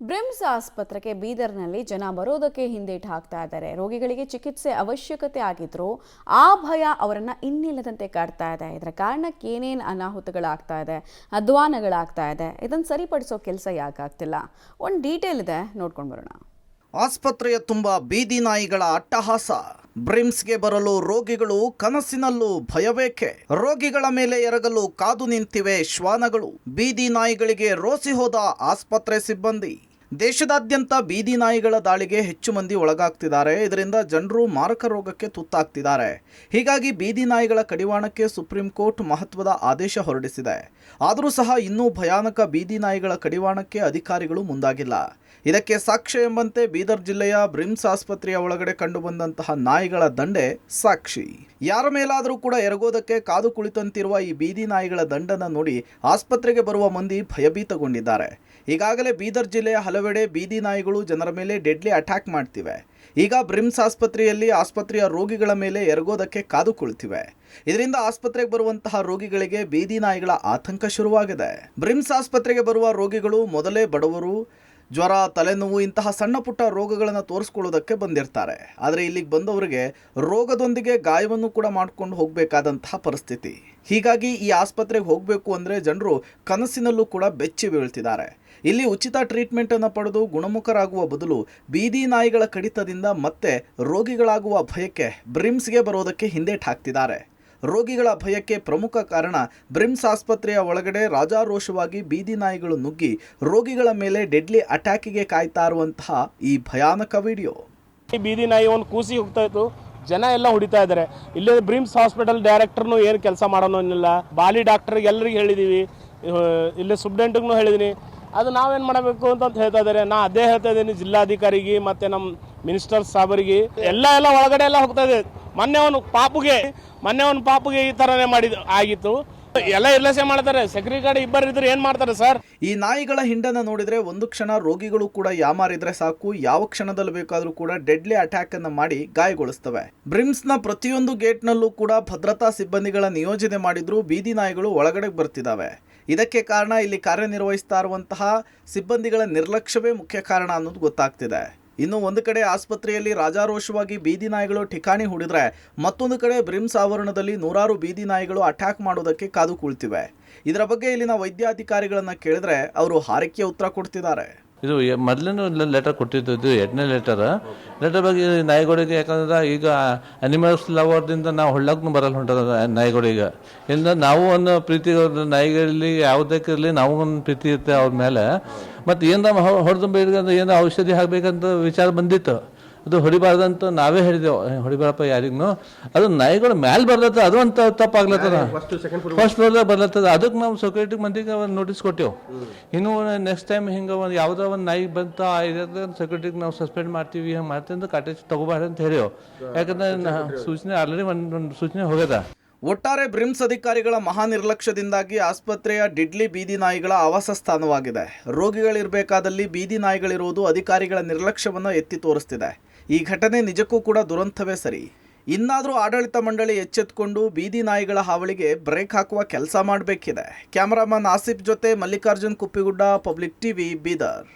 BRIMS ಆಸ್ಪತ್ರೆಗೆ ಬೀದರ್ನಲ್ಲಿ ಜನ ಬರೋದಕ್ಕೆ ಹಿಂದೇಟು ಹಾಕ್ತಾ ಇದ್ದಾರೆ. ರೋಗಿಗಳಿಗೆ ಚಿಕಿತ್ಸೆ ಅವಶ್ಯಕತೆ ಆಗಿದ್ರು ಆ ಭಯ ಅವರನ್ನ ಇನ್ನಿಲ್ಲದಂತೆ ಕಾಡ್ತಾ ಇದೆ. ಇದರ ಕಾರಣಕ್ಕೆ ಏನೇನು ಅನಾಹುತಗಳಾಗ್ತಾ ಇದೆ, ಅಧ್ವಾನಗಳಾಗ್ತಾ ಇದೆ, ಇದನ್ನು ಸರಿಪಡಿಸೋ ಕೆಲಸ ಯಾಕಾಗ್ತಿಲ್ಲ? ಒಂದು ಡೀಟೇಲ್ ಇದೆ, ನೋಡ್ಕೊಂಡು ಬರೋಣ. ಆಸ್ಪತ್ರೆಯ ತುಂಬ ಬೀದಿ ನಾಯಿಗಳ ಅಟ್ಟಹಾಸ. ಬ್ರಿಮ್ಸ್ಗೆ ಬರಲು ರೋಗಿಗಳು ಕನಸಿನಲ್ಲೂ ಭಯಬೇಕೆ. ರೋಗಿಗಳ ಮೇಲೆ ಎರಗಲು ಕಾದು ನಿಂತಿವೆ ಶ್ವಾನಗಳು. ಬೀದಿ ನಾಯಿಗಳಿಗೆ ರೋಸಿ ಹೋದ ಆಸ್ಪತ್ರೆ ಸಿಬ್ಬಂದಿ. ದೇಶದಾದ್ಯಂತ ಬೀದಿ ನಾಯಿಗಳ ದಾಳಿಗೆ ಹೆಚ್ಚು ಮಂದಿ ಒಳಗಾಗ್ತಿದ್ದಾರೆ. ಇದರಿಂದ ಜನರು ಮಾರಕ ರೋಗಕ್ಕೆ ತುತ್ತಾಗ್ತಿದ್ದಾರೆ. ಹೀಗಾಗಿ ಬೀದಿ ನಾಯಿಗಳ ಕಡಿವಾಣಕ್ಕೆ ಸುಪ್ರೀಂ ಕೋರ್ಟ್ ಮಹತ್ವದ ಆದೇಶ ಹೊರಡಿಸಿದೆ. ಆದರೂ ಸಹ ಇನ್ನೂ ಭಯಾನಕ ಬೀದಿ ನಾಯಿಗಳ ಕಡಿವಾಣಕ್ಕೆ ಅಧಿಕಾರಿಗಳು ಮುಂದಾಗಿಲ್ಲ. ಇದಕ್ಕೆ ಸಾಕ್ಷ್ಯ ಎಂಬಂತೆ ಬೀದರ್ ಜಿಲ್ಲೆಯ ಬ್ರಿಮ್ಸ್ ಆಸ್ಪತ್ರೆಯ ಒಳಗಡೆ ಕಂಡುಬಂದಂತಹ ನಾಯಿಗಳ ದಂಡೆ ಸಾಕ್ಷಿ. ಯಾರ ಮೇಲಾದರೂ ಕೂಡ ಎರಗೋದಕ್ಕೆ ಕಾದು ಕುಳಿತಂತಿರುವ ಈ ಬೀದಿ ನಾಯಿಗಳ ದಂಡನ್ನು ನೋಡಿ ಆಸ್ಪತ್ರೆಗೆ ಬರುವ ಮಂದಿ ಭಯಭೀತಗೊಂಡಿದ್ದಾರೆ. ಈಗಾಗಲೇ ಬೀದರ್ ಜಿಲ್ಲೆಯ ಹಲವೆಡೆ ಬೀದಿ ನಾಯಿಗಳು ಜನರ ಮೇಲೆ ಡೆಡ್ಲಿ ಅಟ್ಯಾಕ್ ಮಾಡ್ತಿವೆ. ಈಗ ಬ್ರಿಮ್ಸ್ ಆಸ್ಪತ್ರೆಯಲ್ಲಿ ಆಸ್ಪತ್ರೆಯ ರೋಗಿಗಳ ಮೇಲೆ ಎರಗೋದಕ್ಕೆ ಕಾದು ಕುಳಿತಿವೆ. ಇದರಿಂದ ಆಸ್ಪತ್ರೆಗೆ ಬರುವಂತಹ ರೋಗಿಗಳಿಗೆ ಬೀದಿ ನಾಯಿಗಳ ಆತಂಕ ಶುರುವಾಗಿದೆ. ಬ್ರಿಮ್ಸ್ ಆಸ್ಪತ್ರೆಗೆ ಬರುವ ರೋಗಿಗಳು ಮೊದಲೇ ಬಡವರು, ಜ್ವರ, ತಲೆನೋವು ಇಂತಹ ಸಣ್ಣ ಪುಟ್ಟ ರೋಗಗಳನ್ನು ತೋರಿಸ್ಕೊಳ್ಳೋದಕ್ಕೆ ಬಂದಿರ್ತಾರೆ. ಆದರೆ ಇಲ್ಲಿಗೆ ಬಂದವರಿಗೆ ರೋಗದೊಂದಿಗೆ ಗಾಯವನ್ನು ಕೂಡ ಮಾಡಿಕೊಂಡು ಹೋಗಬೇಕಾದಂತಹ ಪರಿಸ್ಥಿತಿ. ಹೀಗಾಗಿ ಈ ಆಸ್ಪತ್ರೆಗೆ ಹೋಗಬೇಕು ಅಂದರೆ ಜನರು ಕನಸಿನಲ್ಲೂ ಕೂಡ ಬೆಚ್ಚಿ ಬೀಳ್ತಿದ್ದಾರೆ. ಇಲ್ಲಿ ಉಚಿತ ಟ್ರೀಟ್ಮೆಂಟನ್ನು ಪಡೆದು ಗುಣಮುಖರಾಗುವ ಬದಲು ಬೀದಿ ನಾಯಿಗಳ ಕಡಿತದಿಂದ ಮತ್ತೆ ರೋಗಿಗಳಾಗುವ ಭಯಕ್ಕೆ ಬ್ರಿಮ್ಸ್ಗೆ ಬರೋದಕ್ಕೆ ಹಿಂದೇಟು ಹಾಕ್ತಿದ್ದಾರೆ. ರೋಗಿಗಳ ಭಯಕ್ಕೆ ಪ್ರಮುಖ ಕಾರಣ ಬ್ರಿಮ್ಸ್ ಆಸ್ಪತ್ರೆಯ ಒಳಗಡೆ ರಾಜಾರೋಷವಾಗಿ ಬೀದಿ ನಾಯಿಗಳು ನುಗ್ಗಿ ರೋಗಿಗಳ ಮೇಲೆ ಡೆಡ್ಲಿ ಅಟ್ಯಾಕಿಗೆ ಕಾಯ್ತಾ ಇರುವಂತಹ ಈ ಭಯಾನಕ ವಿಡಿಯೋ. ಈ ಬೀದಿ ನಾಯಿ ಒಂದು ಕೂಸಿ ಹೋಗ್ತಾ ಇತ್ತು, ಜನ ಎಲ್ಲ ಹೊಡಿತಾ ಇದ್ದಾರೆ. ಇಲ್ಲೇ ಬ್ರಿಮ್ಸ್ ಹಾಸ್ಪಿಟಲ್ ಡೈರೆಕ್ಟರ್ನು ಏನು ಕೆಲಸ ಮಾಡೋನಿಲ್ಲ. ಬಾಲಿ ಡಾಕ್ಟರ್ಗೆ ಎಲ್ಲರಿಗೂ ಹೇಳಿದ್ದೀವಿ, ಇಲ್ಲೇ ಸುಬ್ಡೆಂಟ್ಗೂ ಹೇಳಿದ್ದೀನಿ. ಅದು ನಾವೇನು ಮಾಡಬೇಕು ಅಂತ ಹೇಳ್ತಾ ಇದ್ದಾರೆ. ನಾ ಅದೇ ಹೇಳ್ತಾ ಇದ್ದೀನಿ ಜಿಲ್ಲಾಧಿಕಾರಿಗೆ ಮತ್ತು ನಮ್ಮ ಮಿನಿಸ್ಟರ್ ಸಾಬರಿಗೆ. ಎಲ್ಲ ಒಳಗಡೆ ಎಲ್ಲ ಹೋಗ್ತಾ ಇದೆ. ಮೊನ್ನೆ ಒಂದು ಪಾಪುಗೆ ಈ ಥರನೇ ಆಗಿತ್ತು. ಎಲ್ಲ ಇರ್ಲಸೆ ಮಾಡ್ತಾರೆ. ಸೆಕ್ಯೂರಿಟಿ ಗಾರ್ಡ್ ಇಬ್ಬರು ಇದ್ರೆ ಏನು ಮಾಡ್ತಾರೆ ಸರ್? ಈ ನಾಯಿಗಳ ಹಿಂಡನ್ನು ನೋಡಿದರೆ ಒಂದು ಕ್ಷಣ ರೋಗಿಗಳು ಕೂಡ ಯಾಮಾರಿದ್ರೆ ಸಾಕು, ಯಾವ ಕ್ಷಣದಲ್ಲಿ ಬೇಕಾದರೂ ಕೂಡ ಡೆಡ್ಲಿ ಅಟ್ಯಾಕ್ ಅನ್ನು ಮಾಡಿ ಗಾಯಗೊಳಿಸ್ತವೆ. ಬ್ರಿಮ್ಸ್ನ ಪ್ರತಿಯೊಂದು ಗೇಟ್ನಲ್ಲೂ ಕೂಡ ಭದ್ರತಾ ಸಿಬ್ಬಂದಿಗಳ ನಿಯೋಜನೆ ಮಾಡಿದ್ರು ಬೀದಿ ನಾಯಿಗಳು ಒಳಗಡೆ ಬರ್ತಿದ್ದಾವೆ. ಇದಕ್ಕೆ ಕಾರಣ ಇಲ್ಲಿ ಕಾರ್ಯನಿರ್ವಹಿಸ್ತಾ ಇರುವಂತಹ ಸಿಬ್ಬಂದಿಗಳ ನಿರ್ಲಕ್ಷ್ಯವೇ ಮುಖ್ಯ ಕಾರಣ ಅನ್ನೋದು ಗೊತ್ತಾಗ್ತಿದೆ. ಇನ್ನು ಒಂದು ಕಡೆ ಆಸ್ಪತ್ರೆಯಲ್ಲಿ ರಾಜಾರೋಷವಾಗಿ ಬೀದಿ ನಾಯಿಗಳು ಠಿಕಾಣಿ ಹೂಡಿದ್ರೆ, ಮತ್ತೊಂದು ಕಡೆ ಬ್ರಿಮ್ಸ್ ಆವರಣದಲ್ಲಿ ನೂರಾರು ಬೀದಿ ನಾಯಿಗಳು ಅಟ್ಯಾಕ್ ಮಾಡೋದಕ್ಕೆ ಕಾದು ಕುಳಿತಿವೆ. ಇದರ ಬಗ್ಗೆ ಇಲ್ಲಿನ ವೈದ್ಯಾಧಿಕಾರಿಗಳನ್ನ ಕೇಳಿದ್ರೆ ಅವರು ಹಾರಿಕೆಯ ಉತ್ತರ ಕೊಡ್ತಿದ್ದಾರೆ. ಇದು ಮೊದಲನೇ ಲೆಟರ್ ಕೊಟ್ಟಿದ್ದು, ಇದು 2ನೇ ಲೆಟರ್ ಬಗ್ಗೆ ನಾಯಿಗಳಿಗೆ. ಯಾಕಂದ್ರೆ ಈಗ ಅನಿಮಲ್ಸ್ ಲವರ್ದಿಂದ ನಾವು ಹೊಳ್ಳಕ್ಕೂ ಬರಲ್ಲ ಹೊಂಟದ ನಾಯಿಗಳಿಗೆ. ಇಲ್ಲ ನಾವು ಒಂದು ಪ್ರೀತಿ ನಾಯಿಗಳಲ್ಲಿ ಯಾವುದಕ್ಕಿರಲಿ ನಾವು ಒಂದು ಪ್ರೀತಿ ಇರುತ್ತೆ ಅವ್ರ ಮೇಲೆ. ಮತ್ತು ಏನಾರ ಹೊಡೆದು ಬೇಡ ಏನೋ ಔಷಧಿ ಹಾಕಬೇಕಂತ ವಿಚಾರ ಬಂದಿತ್ತು. ಅದು ಹೊಡಿಬಾರ್ದಂತ ನಾವೇ ಹೇಳಿದೆವು, ಹೊಡಿಬಾರಪ್ಪ ಯಾರಿಗೂ. ಅದು ನಾಯಿಗಳು ಮ್ಯಾಲೆ ಬರ್ಲತ್ತ, ಅದು ಅಂತ ತಪ್ಪಾಗ್ಲತ್ತದ. ಫಸ್ಟ್ ಫ್ಲೋರ್ದಾಗ ಬರ್ಲತ್ತದ. ಅದಕ್ಕೆ ನಾವು ಸೆಕ್ಯೂರಿಟಿ ಮಂದಿಗೆ ಒಂದು ನೋಟಿಸ್ ಕೊಟ್ಟೆವು. ಇನ್ನು ನೆಕ್ಸ್ಟ್ ಟೈಮ್ ಹಿಂಗೆ ಒಂದು ಯಾವುದೋ ಒಂದು ನಾಯಿ ಬಂತ ಸೆಕ್ಯೂರಿಟಿಗೆ ನಾವು ಸಸ್ಪೆಂಡ್ ಮಾಡ್ತೀವಿ, ಹಂಗೆ ಮಾಡ್ತಿಂದ ಕಾಟೇಜ್ ತಗೋಬಾರ್ದು ಅಂತ ಹೇಳೇವು. ಯಾಕಂದ್ರೆ ಸೂಚನೆ ಆಲ್ರೆಡಿ ಒಂದು ಸೂಚನೆ ಹೋಗ್ಯದ. ಒಟ್ಟಾರೆ ಬ್ರಿಮ್ಸ್ ಅಧಿಕಾರಿಗಳ ಮಹಾ ನಿರ್ಲಕ್ಷ್ಯದಿಂದಾಗಿ ಆಸ್ಪತ್ರೆಯ ಡಿಡ್ಲಿ ಬೀದಿ ನಾಯಿಗಳ ಆವಾಸ ಸ್ಥಾನವಾಗಿದೆ. ರೋಗಿಗಳಿರಬೇಕಾದಲ್ಲಿ ಬೀದಿ ನಾಯಿಗಳಿರುವುದು ಅಧಿಕಾರಿಗಳ ನಿರ್ಲಕ್ಷ್ಯವನ್ನು ಎತ್ತಿ ತೋರಿಸ್ತಿದೆ. ಈ ಘಟನೆ ನಿಜಕ್ಕೂ ಕೂಡ ದುರಂತವೇ ಸರಿ. ಇನ್ನಾದರೂ ಆಡಳಿತ ಮಂಡಳಿ ಎಚ್ಚೆತ್ತುಕೊಂಡು ಬೀದಿ ನಾಯಿಗಳ ಹಾವಳಿಗೆ ಬ್ರೇಕ್ ಹಾಕುವ ಕೆಲಸ ಮಾಡಬೇಕಿದೆ. ಕ್ಯಾಮರಾಮನ್ ಆಸಿಫ್ ಜೊತೆ ಮಲ್ಲಿಕಾರ್ಜುನ್ ಕುಪ್ಪಿಗುಡ್ಡ, ಪಬ್ಲಿಕ್ ಟಿವಿ, ಬೀದರ್.